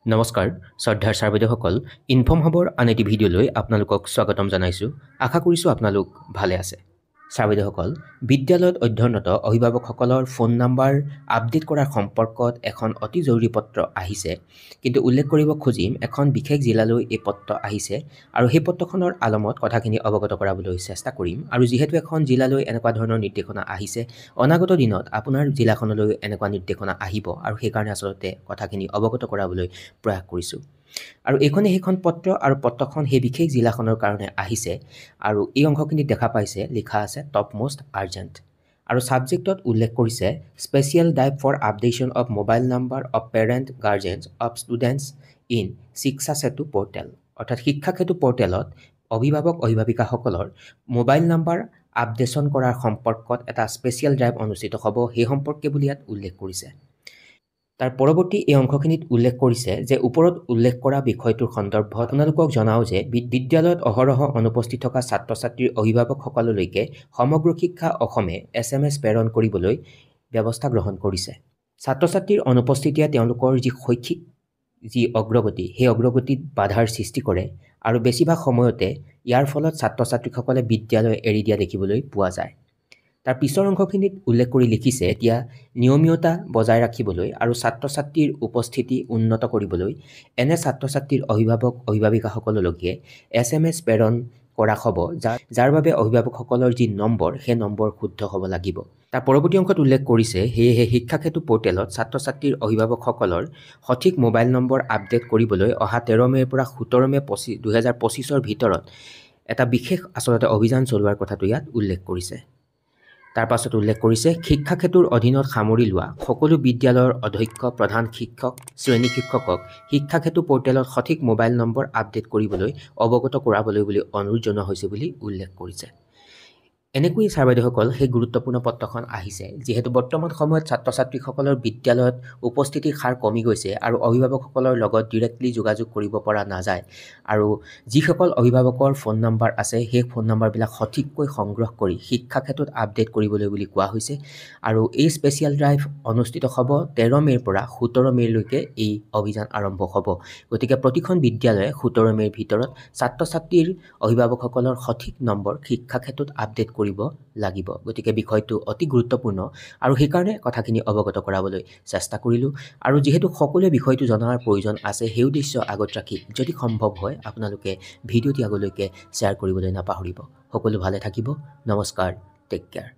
নমস্কাৰ শ্ৰদ্ধাৰ ছাৰ বাইদেউসকল ইনফৰ্ম হ'বৰ আন এটি ভিডিঅ'লৈ আপোনালোকক স্বাগতম জনাইছোঁ আশা কৰিছোঁ আপোনালোক ভালে আছে ছাৰ বাইদেউসকল বিদ্যালয়ত অধ্যয়নৰত অভিভাৱকসকলৰ ফোন নম্বৰ আপডেট কৰাৰ সম্পৰ্কত এখন অতি জৰুৰী পত্ৰ আহিছে কিন্তু উল্লেখ কৰিব খুজিম এখন বিশেষ জিলালৈ এই পত্ৰ আহিছে আৰু সেই পত্ৰখনৰ আলমত কথাখিনি অৱগত কৰাবলৈ চেষ্টা কৰিম আৰু যিহেতু এখন জিলালৈ এনেকুৱা ধৰণৰ নিৰ্দেশনা আহিছে অনাগত দিনত আপোনাৰ জিলাখনলৈ এনেকুৱা নিৰ্দেশনা আহিব আৰু সেইকাৰণে আচলতে কথাখিনি অৱগত কৰাবলৈ প্ৰয়াস কৰিছোঁ আৰু এইখনে সেইখন পত্ৰ আৰু পত্ৰখন সেই বিশেষ জিলাখনৰ কাৰণে আহিছে আৰু এই অংশখিনিত দেখা পাইছে লিখা আছে টপ মোষ্ট আৰ্জেণ্ট আৰু ছাবজেক্টত উল্লেখ কৰিছে special drive for updation of mobile number of parent guardians of students in Shiksha Setu portal অৰ্থাৎ শিক্ষা সেতু পৰ্টেলত অভিভাৱক অভিভাৱিকাসকলৰ মোবাইল নাম্বাৰ আপডেশ্যন কৰাৰ সম্পৰ্কত এটা স্পেচিয়েল ড্ৰাইভ অনুষ্ঠিত হ'ব সেই সম্পৰ্কে বুলি ইয়াত উল্লেখ কৰিছে তাৰ পৰৱৰ্তী এই অংশখিনিত উল্লেখ কৰিছে যে ওপৰত উল্লেখ কৰা বিষয়টোৰ সন্দৰ্ভত আপোনালোকক জনাও যে বিদ্যালয়ত অহৰহ অনুপস্থিত থকা ছাত্ৰ ছাত্ৰীৰ অভিভাৱকসকললৈকে সমগ্ৰ শিক্ষা অসমে SMS প্ৰেৰণ কৰিবলৈ ব্যৱস্থা গ্ৰহণ কৰিছে ছাত্ৰ ছাত্ৰীৰ অনুপস্থিতিয়ে তেওঁলোকৰ যি শৈক্ষিক যি অগ্ৰগতি সেই অগ্ৰগতিত বাধাৰ সৃষ্টি কৰে আৰু বেছিভাগ সময়তে ইয়াৰ ফলত ছাত্ৰ ছাত্ৰীসকলে বিদ্যালয় এৰি দিয়া দেখিবলৈ পোৱা যায় তাৰ পিছৰ অংশখিনিত উল্লেখ কৰি লিখিছে এতিয়া নিয়মীয়তা বজাই ৰাখিবলৈ আৰু ছাত্ৰ ছাত্ৰীৰ উপস্থিতি উন্নত কৰিবলৈ এনে ছাত্ৰ ছাত্ৰীৰ অভিভাৱক অভিভাৱিকাসকললৈকে SMS প্ৰেৰণ কৰা হ'ব যাৰ বাবে অভিভাৱকসকলৰ যি নম্বৰ সেই নম্বৰ শুদ্ধ হ'ব লাগিব তাৰ পৰৱৰ্তী অংশত উল্লেখ কৰিছে সেয়েহে শিক্ষা সেতু পৰ্টেলত ছাত্ৰ ছাত্ৰীৰ অভিভাৱকসকলৰ সঠিক মোবাইল নম্বৰ আপডেট কৰিবলৈ অহা 13 মে'ৰ পৰা 17 মে' 2025ৰ ভিতৰত এটা বিশেষ আচলতে অভিযান চলোৱাৰ কথাটো ইয়াত উল্লেখ কৰিছে তাৰ পাছত উল্লেখ কৰিছে শিক্ষা ক্ষেত্ৰৰ অধীনত সামৰি লোৱা সকলো বিদ্যালয়ৰ অধ্যক্ষ প্ৰধান শিক্ষক শ্ৰেণী শিক্ষকক শিক্ষা ক্ষেত্ৰ পৰ্টেলত সঠিক মোবাইল নম্বৰ আপডেট কৰিবলৈ অৱগত কৰাবলৈ বুলি অনুৰোধ জনোৱা হৈছে বুলি উল্লেখ কৰিছে এনেকৈ ছাৰ বাইদেউসকল সেই গুৰুত্বপূৰ্ণ পত্ৰখন আহিছে যিহেতু বৰ্তমান সময়ত ছাত্ৰ ছাত্ৰীসকলৰ বিদ্যালয়ত উপস্থিতিৰ হাৰ কমি গৈছে আৰু অভিভাৱকসকলৰ লগত ডিৰেক্টলি যোগাযোগ কৰিব পৰা নাযায় আৰু যিসকল অভিভাৱকৰ ফোন নম্বৰ আছে সেই ফোন নম্বৰবিলাক সঠিককৈ সংগ্ৰহ কৰি শিক্ষা ক্ষেত্ৰত আপডেট কৰিবলৈ বুলি কোৱা হৈছে আৰু এই স্পেচিয়েল ড্ৰাইভ অনুষ্ঠিত হ'ব 13 মে'ৰ পৰা 17 মে'লৈকে এই অভিযান আৰম্ভ হ'ব গতিকে প্ৰতিখন বিদ্যালয়ে 17 মে'ৰ ভিতৰত ছাত্ৰ ছাত্ৰীৰ অভিভাৱকসকলৰ সঠিক নম্বৰ শিক্ষা ক্ষেত্ৰত আপডেট কৰিব লাগিব গতিকে বিষয়টো অতি গুৰুত্বপূৰ্ণ আৰু সেইকাৰণে কথাখিনি অৱগত কৰাবলৈ চেষ্টা কৰিলোঁ আৰু যিহেতু সকলোৱে বিষয়টো জনাৰ প্ৰয়োজন আছে সেই উদ্দেশ্য আগত ৰাখি যদি সম্ভৱ হয় আপোনালোকে ভিডিঅ'টি আগলৈকে শ্বেয়াৰ কৰিবলৈ নাপাহৰিব সকলো ভালে থাকিব নমস্কাৰ টেক কেয়াৰ